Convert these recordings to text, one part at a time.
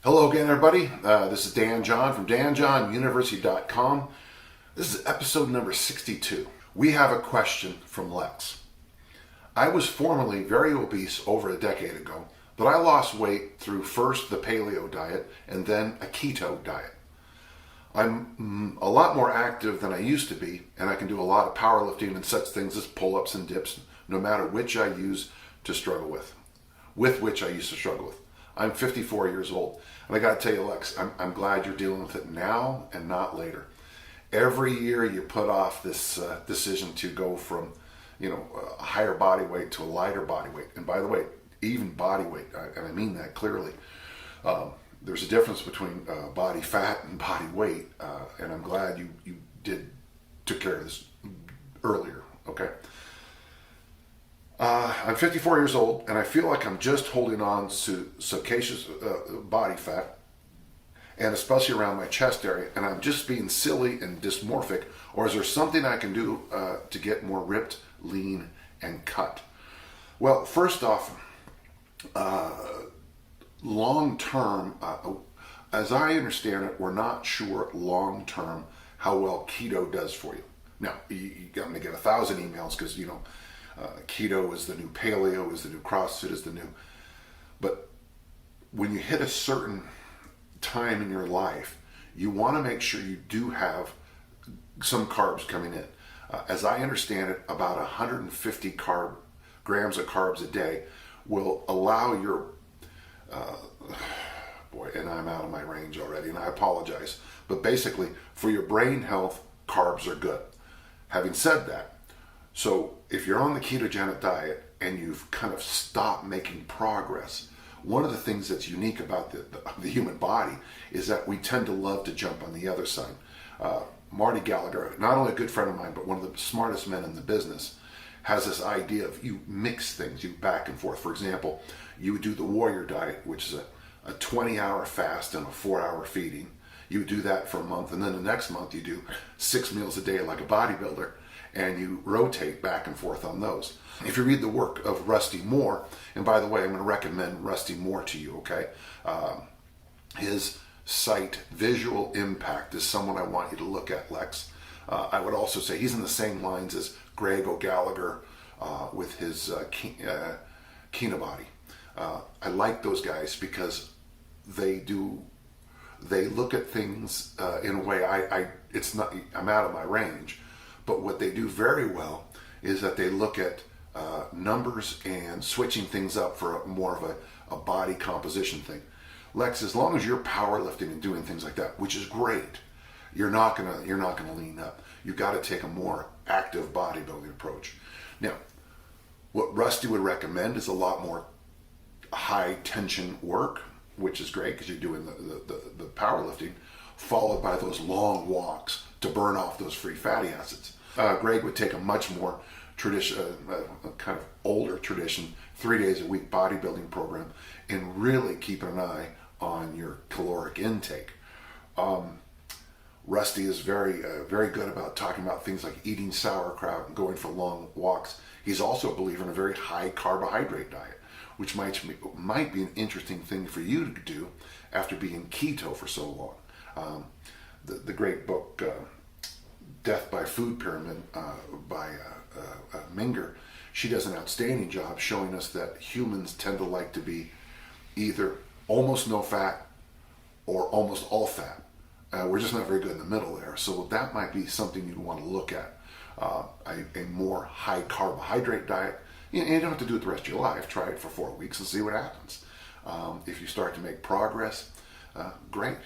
Hello again, everybody. This is Dan John from danjohnuniversity.com. This is episode number 62. We have a question from Lex. I was formerly very obese over a decade ago, but I lost weight through first the paleo diet and then a keto diet. I'm a lot more active than I used to be, and I can do a lot of powerlifting and such things as pull-ups and dips, no matter which I use to struggle with which I used to struggle with. I'm 54 years old, and I got to tell you, Lex, I'm glad you're dealing with it now and not later. Every year you put off this decision to go from, a higher body weight to a lighter body weight. And by the way, even body weight, and I mean that clearly. There's a difference between body fat and body weight, and I'm glad you took care of this earlier. Okay. I'm 54 years old, and I feel like I'm just holding on to suspicious body fat, and especially around my chest area, and I'm just being silly and dysmorphic, or is there something I can do to get more ripped, lean, and cut? Well, first off, long-term, as I understand it, we're not sure long-term how well keto does for you. Now, you're going to get 1,000 emails because, keto is the new paleo, is the new CrossFit, is the new. But when you hit a certain time in your life, you want to make sure you do have some carbs coming in. As I understand it, about 150 grams of carbs a day will allow your, and I'm out of my range already, and I apologize. But basically, for your brain health, carbs are good. Having said that, so if you're on the ketogenic diet and you've kind of stopped making progress, one of the things that's unique about the human body is that we tend to love to jump on the other side. Marty Gallagher, not only a good friend of mine, but one of the smartest men in the business, has this idea of you mix things, you back and forth. For example, you would do the warrior diet, which is a 20-hour fast and a 4-hour feeding. You would do that for a month, and then the next month you do 6 meals a day like a bodybuilder, and you rotate back and forth on those. If you read the work of Rusty Moore, and by the way, I'm going to recommend Rusty Moore to you, okay? His site, Visual Impact, is someone I want you to look at, Lex. I would also say he's in the same lines as Greg O'Gallagher with his Kinobody. I like those guys because they look at things in a way I'm out of my range. But what they do very well is that they look at numbers and switching things up for more of a body composition thing. Lex, as long as you're powerlifting and doing things like that, which is great, you're not gonna lean up. You've got to take a more active bodybuilding approach. Now, what Rusty would recommend is a lot more high tension work, which is great because you're doing the powerlifting, followed by those long walks to burn off those free fatty acids. Greg would take a much more kind of older tradition, 3 days a week bodybuilding program, and really keep an eye on your caloric intake. Rusty is very good about talking about things like eating sauerkraut and going for long walks. He's also a believer in a very high carbohydrate diet, which might be an interesting thing for you to do after being keto for so long. The great book, Death by Food Pyramid by Minger, she does an outstanding job showing us that humans tend to like to be either almost no fat or almost all fat. We're just not very good in the middle there. So that might be something you'd want to look at. A more high carbohydrate diet. You don't have to do it the rest of your life. Try it for 4 weeks and see what happens. If you start to make progress, great.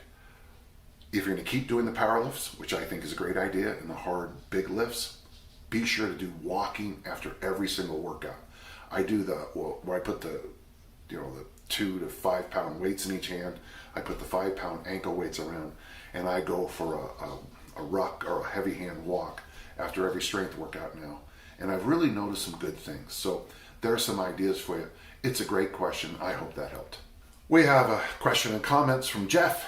If you're going to keep doing the power lifts, which I think is a great idea, and the hard big lifts, be sure to do walking after every single workout. I do where I put the 2 to 5 pound weights in each hand. I put the 5 pound ankle weights around, and I go for a ruck or a heavy hand walk after every strength workout now. And I've really noticed some good things. So there are some ideas for you. It's a great question. I hope that helped. We have a question and comments from Jeff.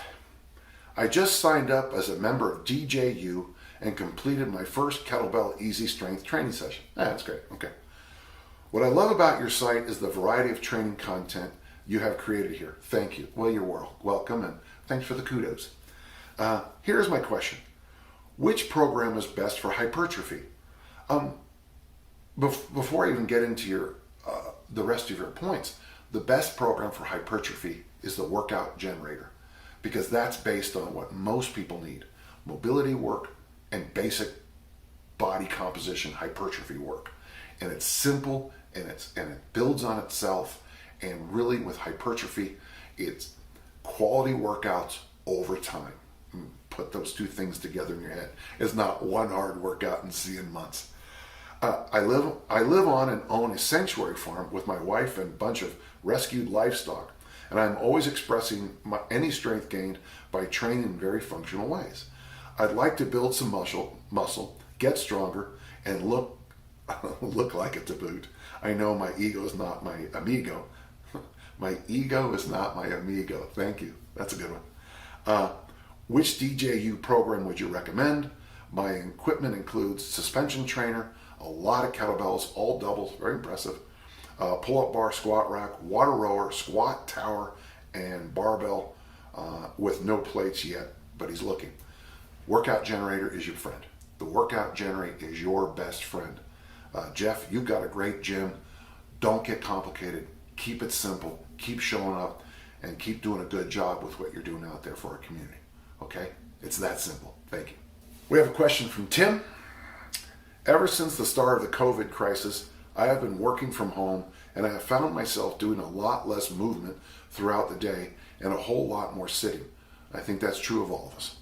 I just signed up as a member of DJU and completed my first kettlebell easy strength training session. That's great. Okay. What I love about your site is the variety of training content you have created here. Thank you. Well, you're welcome, and thanks for the kudos. Here's my question. Which program is best for hypertrophy? Before I even get into the rest of your points, the best program for hypertrophy is the workout generator, because that's based on what most people need: mobility work and basic body composition hypertrophy work. And it's simple, and it builds on itself. And really, with hypertrophy, it's quality workouts over time. Put those two things together in your head. It's not one hard workout and see in months. I live on and own a sanctuary farm with my wife and a bunch of rescued livestock, and I'm always expressing any strength gained by training in very functional ways. I'd like to build some muscle, get stronger, and look like it to boot. I know my ego is not my amigo. My ego is not my amigo. Thank you. That's a good one. Which DJU program would you recommend? My equipment includes suspension trainer, a lot of kettlebells, all doubles, very impressive, pull-up bar, squat rack, water rower, squat tower, and barbell with no plates yet, but he's looking. Workout generator is your friend. The workout generator is your best friend. Jeff, you've got a great gym. Don't get complicated. Keep it simple. Keep showing up and keep doing a good job with what you're doing out there for our community. Okay? It's that simple. Thank you. We have a question from Tim. Ever since the start of the COVID crisis, I have been working from home, and I have found myself doing a lot less movement throughout the day and a whole lot more sitting. I think that's true of all of us.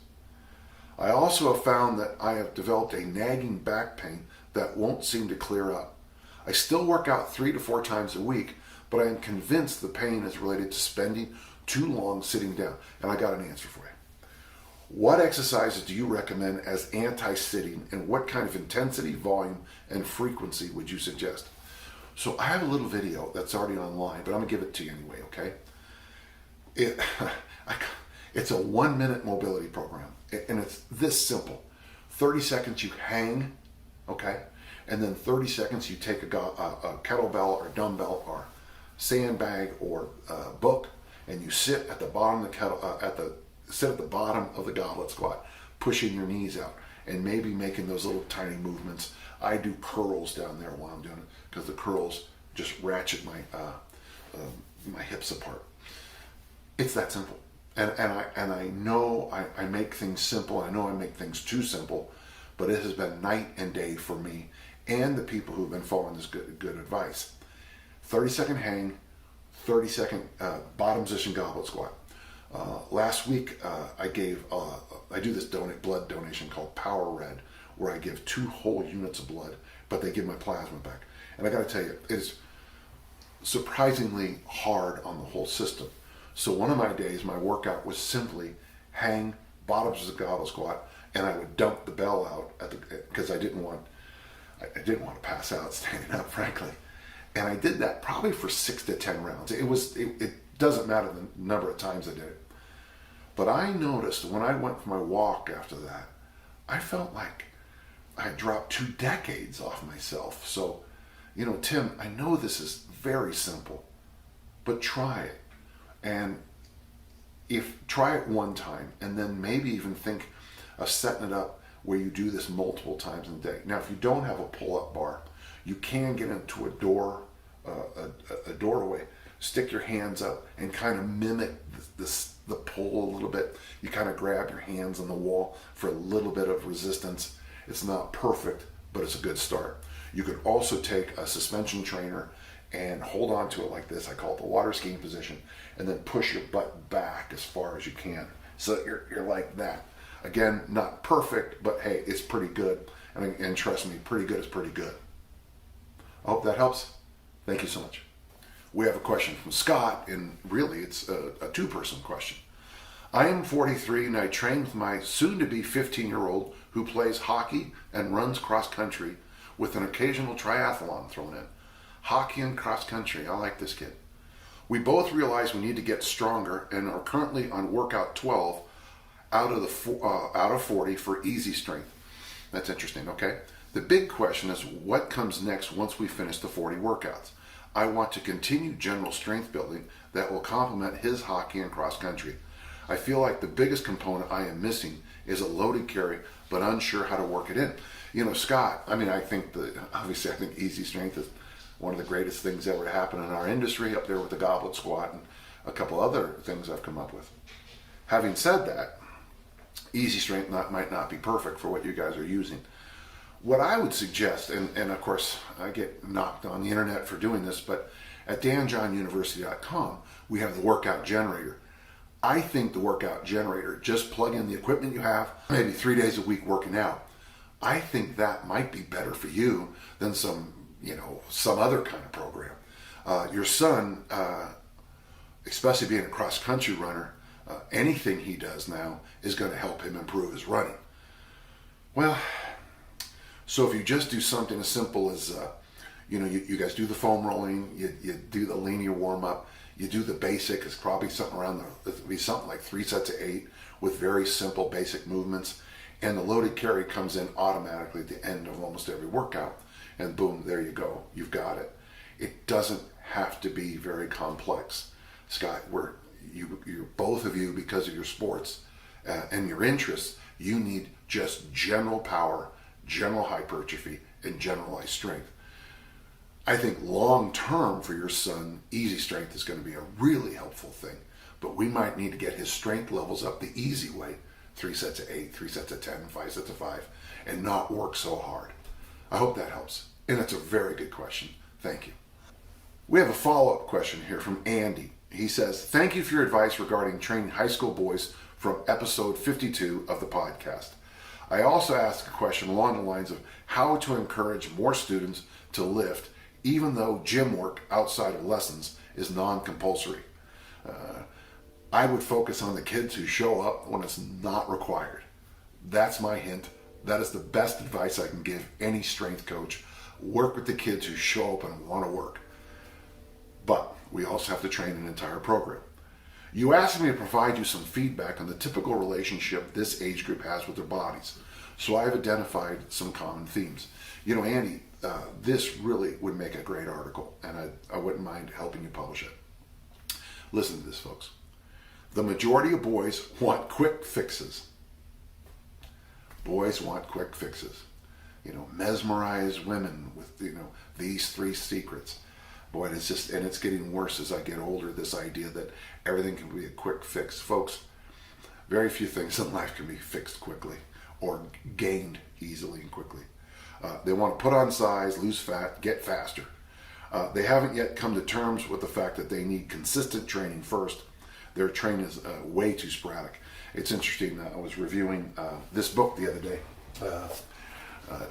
I also have found that I have developed a nagging back pain that won't seem to clear up. I still work out 3 to 4 times a week, but I am convinced the pain is related to spending too long sitting down. And I got an answer for you. What exercises do you recommend as anti-sitting, and what kind of intensity, volume, and frequency would you suggest? So I have a little video that's already online, but I'm gonna give it to you anyway, okay? It's a 1-minute mobility program, and it's this simple. 30 seconds you hang, okay? And then 30 seconds you take a kettlebell or dumbbell or sandbag or book, and you sit at the bottom of the sit at the bottom of the goblet squat, pushing your knees out and maybe making those little tiny movements. I do curls down there while I'm doing it, because the curls just ratchet my hips apart. It's that simple. And I know I make things simple. I know I make things too simple, but it has been night and day for me and the people who've been following this good advice. 30-second hang, 30-second bottom position goblet squat. Last week I do this blood donation called Power Red, where I give 2 whole units of blood, but they give my plasma back. And I got to tell you, it is surprisingly hard on the whole system. So one of my days, my workout was simply hang, bottom position goblet squat, and I would dump the bell out because I didn't want to pass out standing up, frankly. And I did that probably for 6 to 10 rounds. It doesn't matter the number of times I did it. But I noticed when I went for my walk after that, I felt like I had dropped 2 decades off myself. So, Tim, I know this is very simple, but try it. And try it one time, and then maybe even think of setting it up where you do this multiple times in a day. Now, if you don't have a pull-up bar, you can get into a doorway, stick your hands up, and kind of mimic the pull a little bit. You kind of grab your hands on the wall for a little bit of resistance. It's not perfect, but it's a good start. You could also take a suspension trainer and hold on to it like this. I call it the water skiing position, and then push your butt back as far as you can. So you're like that. Again, not perfect, but hey, it's pretty good. And trust me, pretty good is pretty good. I hope that helps. Thank you so much. We have a question from Scott, and really it's a 2-person question. I am 43 and I train with my soon-to-be 15-year-old who plays hockey and runs cross-country with an occasional triathlon thrown in. Hockey and cross-country, I like this kid. We both realize we need to get stronger and are currently on workout 12 out of 40 for easy strength. That's interesting, okay? The big question is what comes next once we finish the 40 workouts. I want to continue general strength building that will complement his hockey and cross country. I feel like the biggest component I am missing is a loaded carry, but unsure how to work it in. You know, Scott, I mean, I think easy strength is one of the greatest things ever to happen in our industry, up there with the goblet squat and a couple other things I've come up with. Having said that, easy strength might not be perfect for what you guys are using. What I would suggest, and of course I get knocked on the internet for doing this, but at danjohnuniversity.com we have the workout generator. I think the workout generator, just plug in the equipment you have, maybe 3 days a week working out. I think that might be better for you than some other kind of program. Your son, especially being a cross-country runner, anything he does now is going to help him improve his running. Well, so if you just do something as simple as, you guys do the foam rolling, you do the linear warm-up, you do the basic, it's probably something it'll be something like 3 sets of 8 with very simple basic movements, and the loaded carry comes in automatically at the end of almost every workout, and boom, there you go, you've got it. It doesn't have to be very complex. Scott, you're both of you, because of your sports and your interests, you need just general power, general hypertrophy, and generalized strength. I think long term for your son, easy strength is going to be a really helpful thing, but we might need to get his strength levels up the easy way, 3 sets of 8, 3 sets of 10, 5 sets of 5, and not work so hard. I hope that helps, and that's a very good question. Thank you. We have a follow-up question here from Andy. He says, thank you for your advice regarding training high school boys from episode 52 of the podcast. I also asked a question along the lines of how to encourage more students to lift even though gym work outside of lessons is non-compulsory. I would focus on the kids who show up when it's not required. That's my hint. That is the best advice I can give any strength coach. Work with the kids who show up and want to work. But we also have to train an entire program. You asked me to provide you some feedback on the typical relationship this age group has with their bodies. So I've identified some common themes. Andy, this really would make a great article, and I wouldn't mind helping you publish it. Listen to this, folks. The majority of boys want quick fixes. Boys want quick fixes. Mesmerize women with, these 3 secrets. Boy, it's getting worse as I get older, this idea that everything can be a quick fix. Folks, very few things in life can be fixed quickly or gained easily and quickly. They want to put on size, lose fat, get faster. They haven't yet come to terms with the fact that they need consistent training first. Their training is way too sporadic. It's interesting, I was reviewing this book the other day,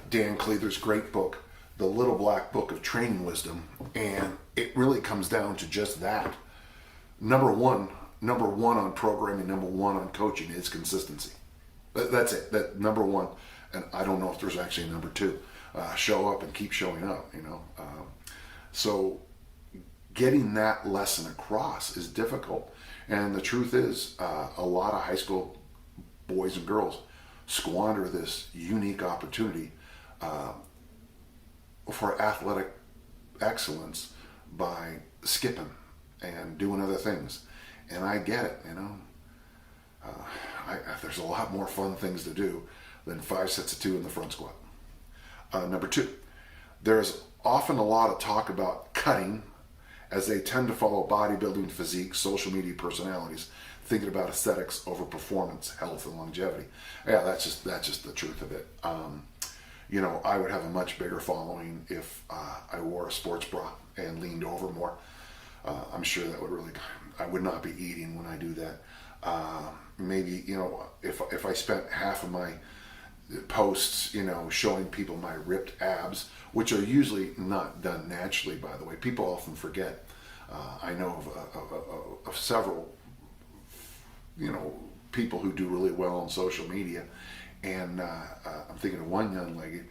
Dan Cleather's great book, The Little Black Book of Training Wisdom, and it really comes down to just that. Number one on programming, number 1 on coaching is consistency. That's it. That number 1, and I don't know if there's actually a number 2. Show up and keep showing up. So getting that lesson across is difficult, and the truth is, a lot of high school boys and girls squander this unique opportunity for athletic excellence by skipping and doing other things. And I get it, there's a lot more fun things to do than 5 sets of 2 in the front squat. Number 2, there's often a lot of talk about cutting, as they tend to follow bodybuilding physique, social media personalities, thinking about aesthetics over performance, health, and longevity. Yeah, that's just the truth of it. I would have a much bigger following if I wore a sports bra and leaned over more. I'm sure that I would not be eating when I do that. Maybe, if I spent half of my posts, showing people my ripped abs, which are usually not done naturally, by the way. People often forget. I know of several, people who do really well on social media, and I'm thinking of one young lady.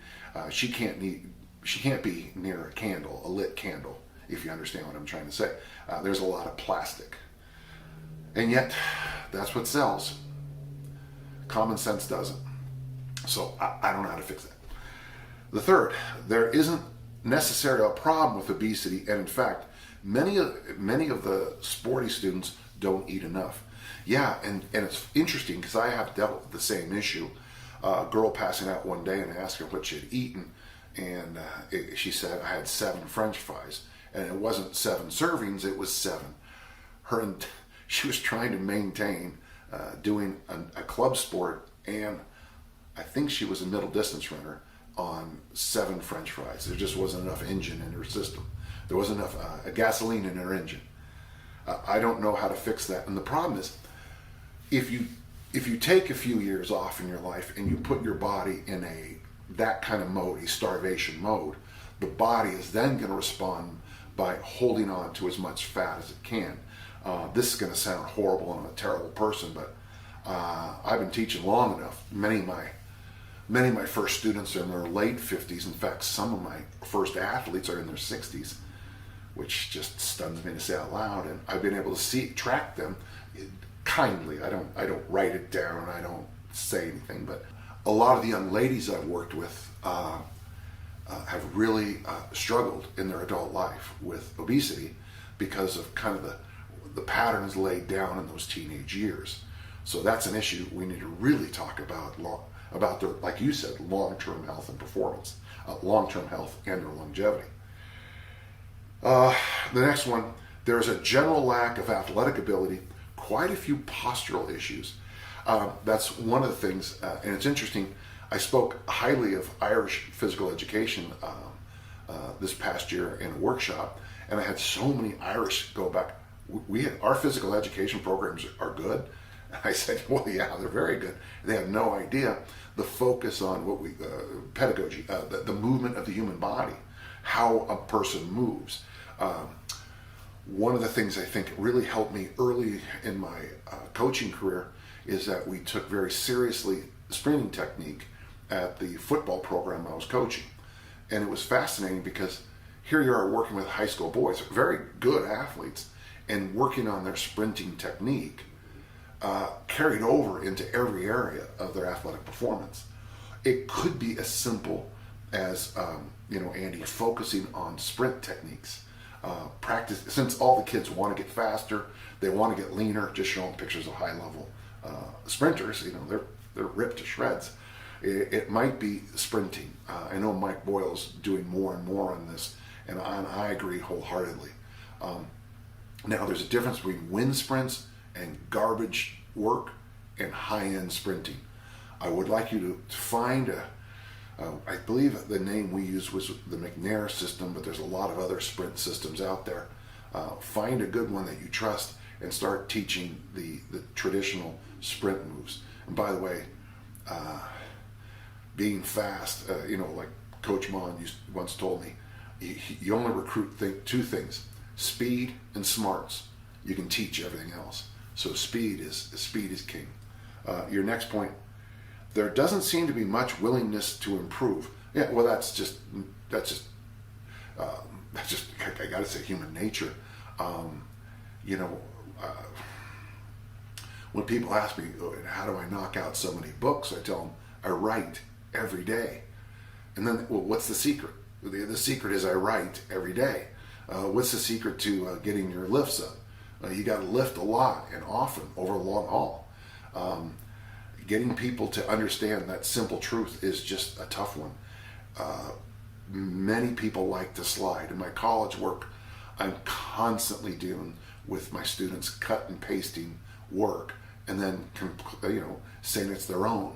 She can't be near a lit candle, if you understand what I'm trying to say. There's a lot of plastic, and yet that's what sells. Common sense doesn't. So I don't know how to fix that. The third, there isn't necessarily a problem with obesity, and in fact, many of the sporty students don't eat enough. Yeah, and it's interesting because I have dealt with the same issue. A girl passing out one day, and I asked her what she had eaten, and she said, I had 7 French fries, and it wasn't 7 servings, it was 7. She was trying to maintain doing a club sport, and I think she was a middle distance runner, on 7 French fries. There just wasn't enough engine in her system. There wasn't enough gasoline in her engine. I don't know how to fix that. And the problem is, if you take a few years off in your life and you put your body in that kind of mode, a starvation mode, the body is then going to respond by holding on to as much fat as it can. This is going to sound horrible, and I'm a terrible person, but I've been teaching long enough. Many of my first students are in their late 50s. In fact, some of my first athletes are in their 60s, which just stuns me to say out loud. And I've been able to track them kindly. I don't write it down. I don't say anything. But a lot of the young ladies I've worked with have really struggled in their adult life with obesity because of kind of the patterns laid down in those teenage years. So that's an issue we need to really talk about their, like you said, long-term health and performance, long-term health and their longevity. The next one, there's a general lack of athletic ability, quite a few postural issues. That's one of the things, and it's interesting, I spoke highly of Irish physical education this past year in a workshop, and I had so many Irish go back. Our physical education programs are good. I said, well, yeah, they're very good. They have no idea the focus on pedagogy, the movement of the human body, how a person moves. One of the things I think really helped me early in my coaching career is that we took very seriously sprinting technique at the football program I was coaching. And it was fascinating because here you are working with high school boys, very good athletes, and working on their sprinting technique carried over into every area of their athletic performance. It could be as simple as, Andy, focusing on sprint techniques. Practice, since all the kids want to get faster, they want to get leaner, just showing pictures of high-level sprinters, they're ripped to shreds. It might be sprinting. I know Mike Boyle's doing more and more on this, and I agree wholeheartedly. Now, there's a difference between wind sprints and garbage work and high-end sprinting. I would like you to find I believe the name we used was the McNair system, but there's a lot of other sprint systems out there. Find a good one that you trust and start teaching the traditional sprint moves. And by the way, being fast, like Coach Mon once told me, you only recruit 2 things, speed and smarts. You can teach everything else. So speed is king. Your next point, there doesn't seem to be much willingness to improve. Yeah, well, that's just I gotta say human nature. When people ask me, how do I knock out so many books? I tell them, I write every day. And then, well, what's the secret? The secret is I write every day. What's the secret to getting your lifts up? You got to lift a lot and often over a long haul. Getting people to understand that simple truth is just a tough one. Many people like to slide. In my college work, I'm constantly dealing with my students cut and pasting work and then saying it's their own.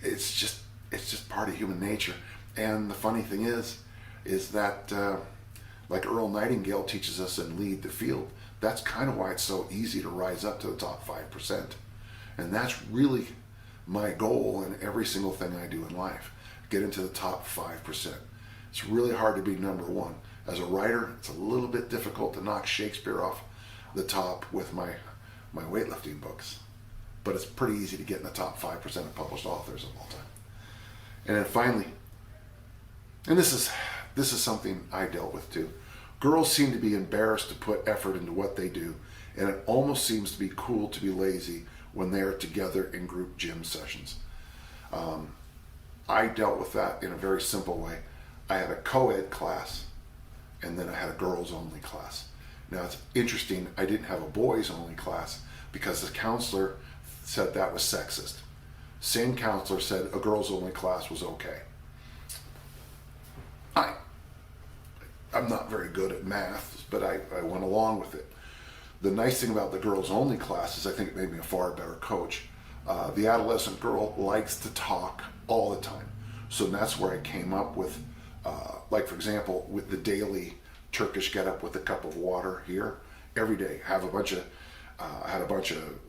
It's just part of human nature. And the funny thing is that like Earl Nightingale teaches us in Lead the Field, that's kind of why it's so easy to rise up to the top 5%. And that's really my goal in every single thing I do in life. Get into the top 5%. It's really hard to be number 1. As a writer, it's a little bit difficult to knock Shakespeare off the top with my weightlifting books. But it's pretty easy to get in the top 5% of published authors of all time. And then finally, and this is something I dealt with too. Girls seem to be embarrassed to put effort into what they do, and it almost seems to be cool to be lazy when they are together in group gym sessions. I dealt with that in a very simple way. I had a co-ed class, and then I had a girls-only class. Now it's interesting, I didn't have a boys-only class because the counselor said that was sexist. Same counselor said a girls-only class was okay. I'm not very good at math, but I went along with it. The nice thing about the girls-only class is I think it made me a far better coach. The adolescent girl likes to talk all the time. So that's where I came up with, like for example, with the daily Turkish get up with a cup of water here every day. I had a bunch of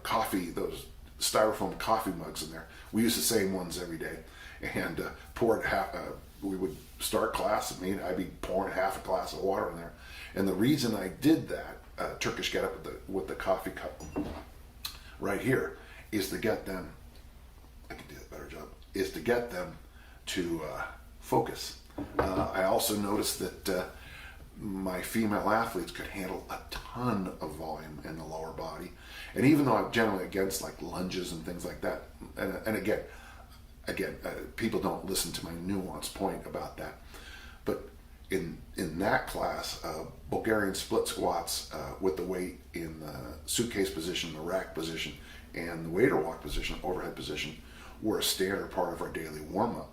coffee, those styrofoam coffee mugs in there. We use the same ones every day, and poured we would start class. I'd be pouring half a glass of water in there. And the reason I did that Turkish get up with the coffee cup right here is to get them. I can do a better job. Is to get them to focus. I also noticed that my female athletes could handle a ton of volume in the lower body, and even though I'm generally against like lunges and things like that, and again, people don't listen to my nuanced point about that, but in that class, Bulgarian split squats with the weight in the suitcase position, the rack position, and the waiter walk position, overhead position, were a standard part of our daily warm-up.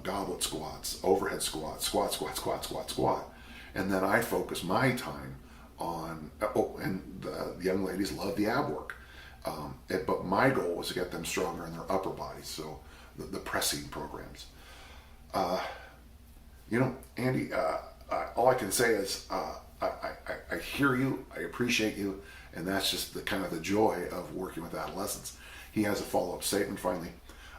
Goblet squats, overhead squats, squat. And then I focus my time on, and the young ladies love the ab work. But my goal was to get them stronger in their upper bodies, so the pressing programs. Andy, all I can say is I hear you, I appreciate you, and that's just the kind of the joy of working with adolescents. He has a follow-up statement finally.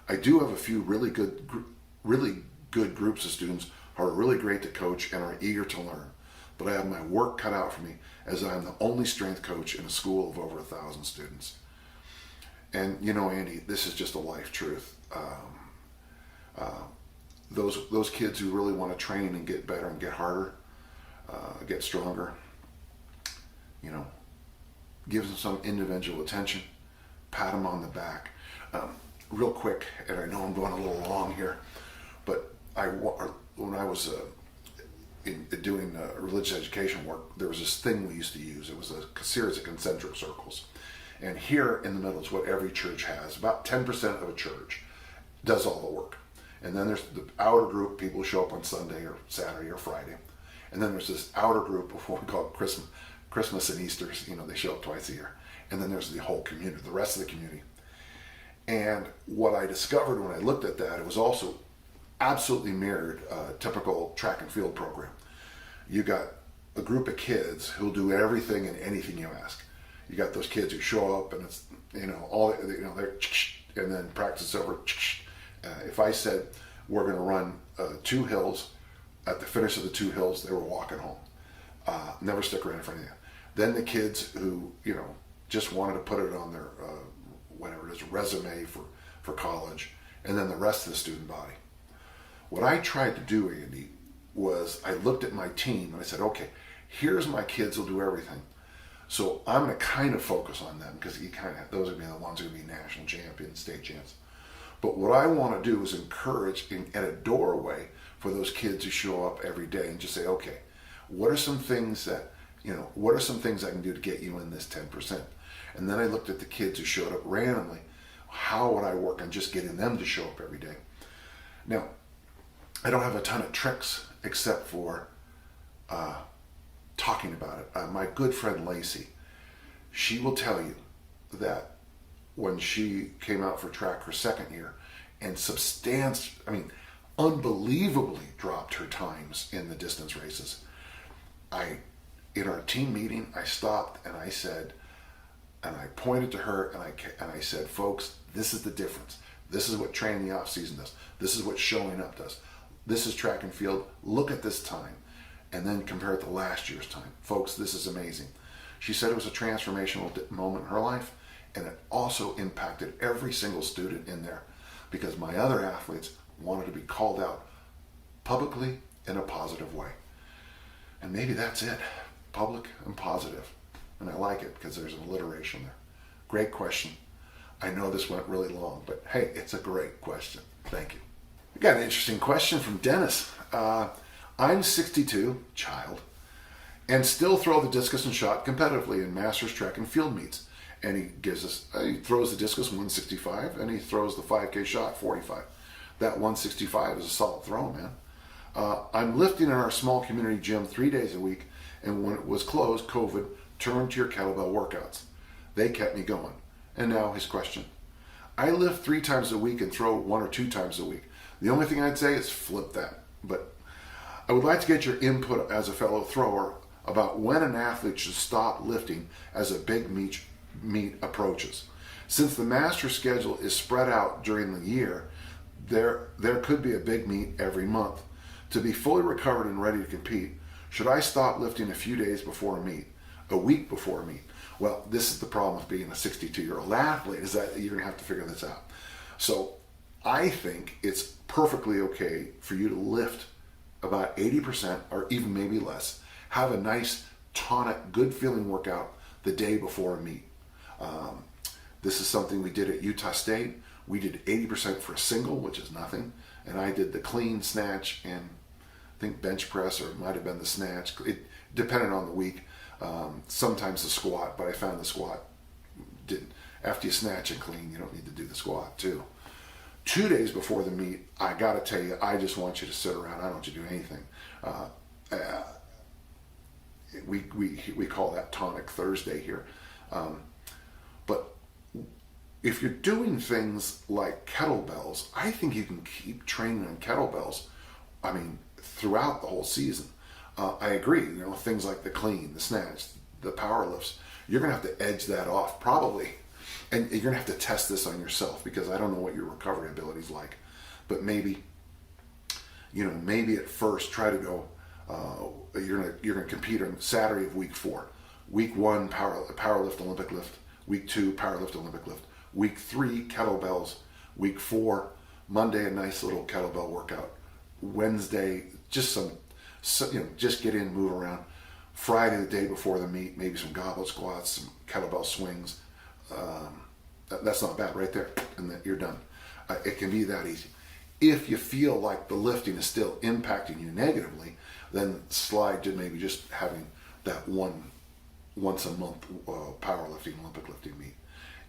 I do have a few really good groups of students who are really great to coach and are eager to learn, but I have my work cut out for me as I'm the only strength coach in a school of over 1,000 students. And Andy, this is just a life truth. Those kids who really want to train and get better and get harder, get stronger, give them some individual attention, pat them on the back. Real quick, and I know I'm going a little long here, but when I was doing religious education work, there was this thing we used to use. It was a series of concentric circles. And here in the middle is what every church has. About 10% of a church does all the work. And then there's the outer group, people who show up on Sunday or Saturday or Friday. And then there's this outer group of what we call Christmas and Easter. They show up twice a year. And then there's the whole community, the rest of the community. And what I discovered when I looked at that, it was also absolutely mirrored a typical track and field program. You got a group of kids who'll do everything and anything you ask. You got those kids who show up and it's they're and then practice over. If I said we're going to run 2 hills, at the finish of the 2 hills they were walking home. Never stick around in front of you. Then the kids who just wanted to put it on their whatever it is, resume for college, and then the rest of the student body. What I tried to do, Andy, was I looked at my team and I said, okay, here's my kids who'll do everything. So I'm going to kind of focus on them because those are the ones who will be national champions, state champs. But what I want to do is encourage at a doorway for those kids who show up every day and just say, okay, what are some things I can do to get you in this 10%? And then I looked at the kids who showed up randomly. How would I work on just getting them to show up every day? Now, I don't have a ton of tricks except for talking about it. My good friend Lacey, she will tell you that when she came out for track her second year and unbelievably dropped her times in the distance races, in our team meeting, I stopped and I said, and I pointed to her and I said, folks, this is the difference. This is what training the off season does. This is what showing up does. This is track and field. Look at this time and then compare it to last year's time. Folks, this is amazing. She said it was a transformational moment in her life, and it also impacted every single student in there because my other athletes wanted to be called out publicly in a positive way. And maybe that's it, public and positive. And I like it because there's an alliteration there. Great question. I know this went really long, but hey, it's a great question. Thank you. We got an interesting question from Dennis. I'm 62, child, and still throw the discus and shot competitively in masters, track, and field meets. And he throws the discus 165, and he throws the 5K shot 45. That 165 is a solid throw, man. I'm lifting in our small community gym 3 days a week, and when it was closed, COVID, turned to your kettlebell workouts. They kept me going. And now his question. I lift 3 times a week and throw 1 or 2 times a week. The only thing I'd say is flip that. But I would like to get your input as a fellow thrower about when an athlete should stop lifting as a big meet approaches. Since the master schedule is spread out during the year, there could be a big meet every month. To be fully recovered and ready to compete, should I stop lifting a few days before a meet, a week before a meet? Well, this is the problem with being a 62-year-old athlete, is that you're going to have to figure this out. So I think it's perfectly okay for you to lift about 80% or even maybe less. Have a nice, tonic, good-feeling workout the day before a meet. This is something we did at Utah State. We did 80% for a single, which is nothing. And I did the clean, snatch, and I think bench press, or it might have been the snatch. It depended on the week. Sometimes the squat, but I found the squat didn't. After you snatch and clean, you don't need to do the squat too. 2 days before the meet, I got to tell you, I just want you to sit around. I don't want you to do anything. We call that tonic Thursday here. But if you're doing things like kettlebells, I think you can keep training on kettlebells, throughout the whole season. I agree, things like the clean, the snatch, the power lifts, you're going to have to edge that off probably. And you're going to have to test this on yourself, because I don't know what your recovery ability is like. But maybe at first try to go, you're going to compete on Saturday of week 4. Week 1, power lift, Olympic lift. Week 2, power lift, Olympic lift. Week 3, kettlebells. Week 4, Monday, a nice little kettlebell workout. Wednesday, just just get in, move around. Friday, the day before the meet, maybe some goblet squats, some kettlebell swings. That's not bad right there, and then you're done. It can be that easy. If you feel like the lifting is still impacting you negatively, then slide to maybe just having that once a month powerlifting, Olympic lifting meet.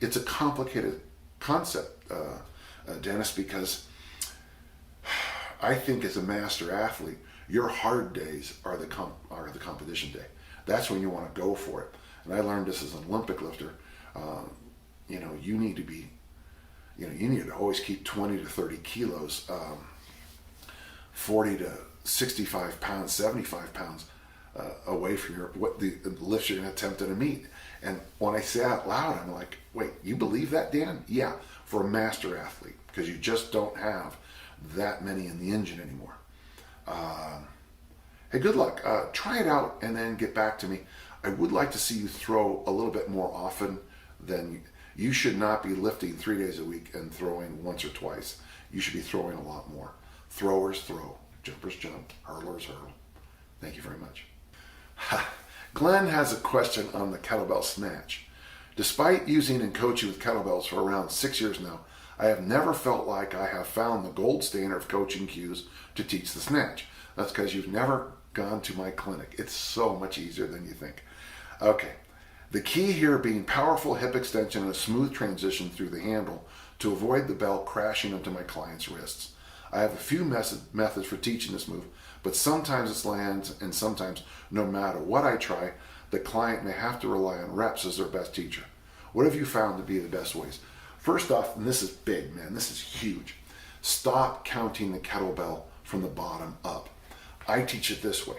It's a complicated concept, Dennis, because I think as a master athlete, your hard days are the competition day. That's when you want to go for it. And I learned this as an Olympic lifter. You need to be, you need to always keep 20 to 30 kilos, 40 to 65 pounds, 75 pounds away from what the lifts you're going to attempt at a meet. And when I say it out loud, I'm like, wait, you believe that, Dan? Yeah, for a master athlete, because you just don't have that many in the engine anymore. Hey, good luck. Try it out and then get back to me. I would like to see you throw a little bit more often than you should not be lifting 3 days a week and throwing once or twice. You should be throwing a lot more. Throwers throw, jumpers jump, hurlers hurl. Thank you very much. Glenn has a question on the kettlebell snatch. Despite using and coaching with kettlebells for around 6 years now, I have never felt like I have found the gold standard of coaching cues to teach the snatch. That's because you've never gone to my clinic. It's so much easier than you think. Okay. The key here being powerful hip extension and a smooth transition through the handle to avoid the bell crashing into my client's wrists. I have a few methods for teaching this move, but sometimes it lands, and sometimes, no matter what I try, the client may have to rely on reps as their best teacher. What have you found to be the best ways? First off, and this is big, man, this is huge. Stop counting the kettlebell from the bottom up. I teach it this way.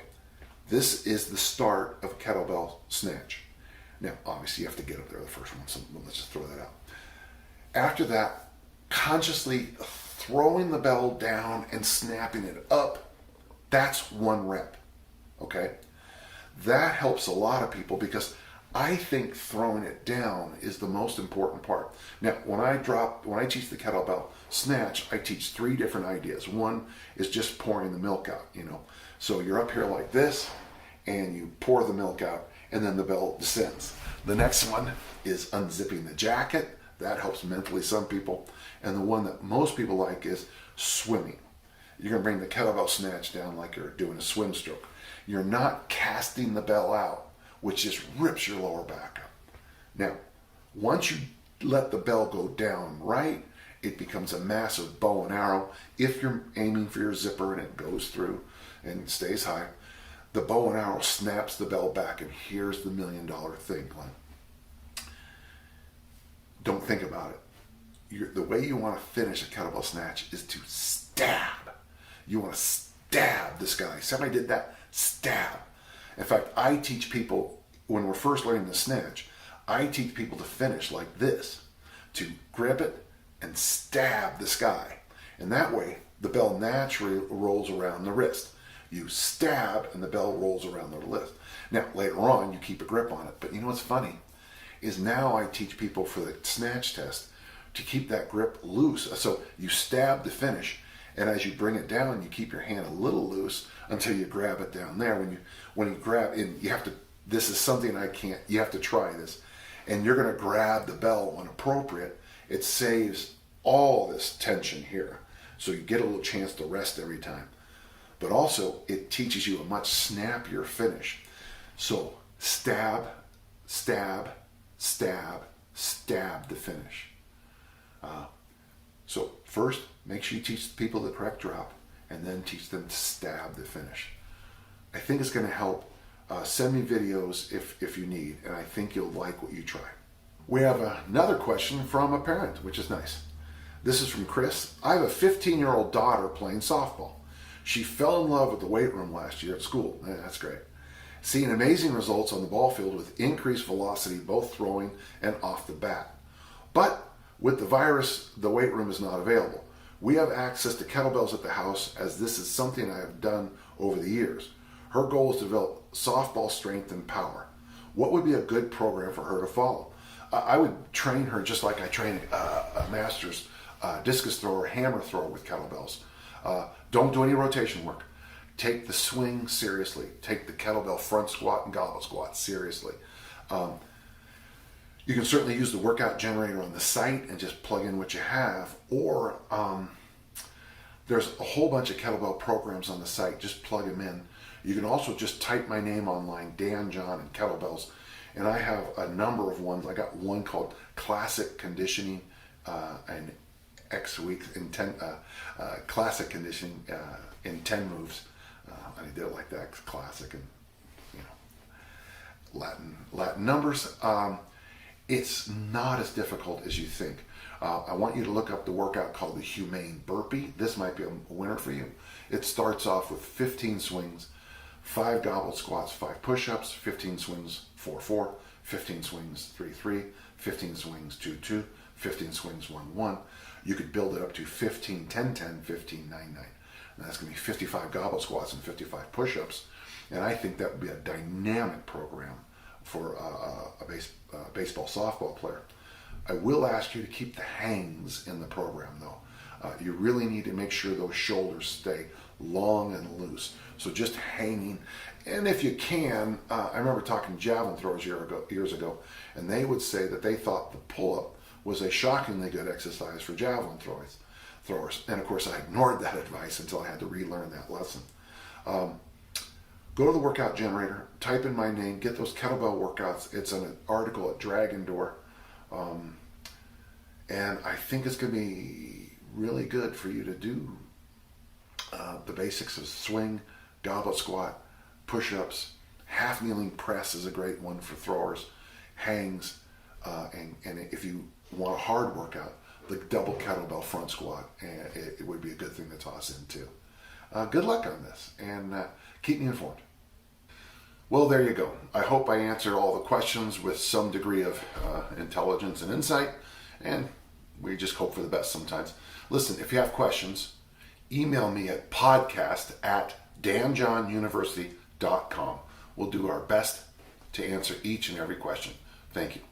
This is the start of a kettlebell snatch. Now, obviously, you have to get up there the first one, so let's just throw that out. After that, consciously throwing the bell down and snapping it up, that's 1 rep, okay? That helps a lot of people, because I think throwing it down is the most important part. Now, when I teach the kettlebell snatch, I teach 3 different ideas. One is just pouring the milk out, So you're up here like this, and you pour the milk out, and then the bell descends. The next one is unzipping the jacket. That helps mentally some people. And the one that most people like is swimming. You're going to bring the kettlebell snatch down like you're doing a swim stroke. You're not casting the bell out, which just rips your lower back up. Now, once you let the bell go down right, it becomes a massive bow and arrow. If you're aiming for your zipper and it goes through and stays high, the bow and arrow snaps the bell back. And here's the $1 million thing, Glenn. Don't think about it. The way you want to finish a kettlebell snatch is to stab. You want to stab this guy. Somebody did that. Stab. In fact, I teach people, when we're first learning the snatch, I teach people to finish like this. To grip it and stab this guy. And that way, the bell naturally rolls around the wrist. You stab and the bell rolls around the wrist. Now, later on, you keep a grip on it. But you know what's funny? Is now I teach people for the snatch test to keep that grip loose. So you stab the finish, and as you bring it down, you keep your hand a little loose until you grab it down there. When you grab, and you have to, this is something I can't, you have to try this. And you're going to grab the bell when appropriate. It saves all this tension here. So you get a little chance to rest every time. But also, it teaches you a much snappier finish. So stab, stab, stab, stab the finish. So first, make sure you teach people the correct drop, and then teach them to stab the finish. I think it's going to help. Send me videos if you need, and I think you'll like what you try. We have another question from a parent, which is nice. This is from Chris. I have a 15-year-old daughter playing softball. She fell in love with the weight room last year at school. Yeah, that's great. Seeing amazing results on the ball field with increased velocity, both throwing and off the bat. But with the virus, the weight room is not available. We have access to kettlebells at the house, as this is something I have done over the years. Her goal is to develop softball strength and power. What would be a good program for her to follow? I would train her just like I train a master's discus thrower, hammer thrower with kettlebells. Don't do any rotation work. Take the swing seriously. Take the kettlebell front squat and goblet squat seriously. You can certainly use the workout generator on the site and just plug in what you have, or there's a whole bunch of kettlebell programs on the site. Just plug them in. You can also just type my name online, Dan John and kettlebells, and I have a number of ones. I got one called Classic Conditioning and X weeks in 10 Classic Conditioning in 10 moves. I did it like that, classic, and Latin numbers. It's not as difficult as you think. I want you to look up the workout called the Humane Burpee. This might be a winner for you. It starts off with 15 swings, 5 goblet squats, 5 push-ups, 15 swings, 4-4, 15 swings, 3-3, 15 swings, 2-2, 15 swings, 1-1. You could build it up to 15, 10-10, 15, 9-9. And that's going to be 55 goblet squats and 55 push-ups. And I think that would be a dynamic program for a baseball, softball player. I will ask you to keep the hangs in the program, though. You really need to make sure those shoulders stay long and loose. So just hanging, and if you can, I remember talking to javelin throwers years ago, and they would say that they thought the pull-up was a shockingly good exercise for javelin throwers. And of course, I ignored that advice until I had to relearn that lesson. Go to the workout generator, type in my name, get those kettlebell workouts. It's an article at Dragon Door. And I think it's going to be really good for you to do the basics of swing, goblet squat, push-ups, half kneeling press is a great one for throwers, hangs, and if you want a hard workout, the double kettlebell front squat, and it would be a good thing to toss in too. Good luck on this, and keep me informed. Well, there you go. I hope I answered all the questions with some degree of intelligence and insight, and we just hope for the best sometimes. Listen, if you have questions, email me at podcast@danjohnuniversity.com. We'll do our best to answer each and every question. Thank you.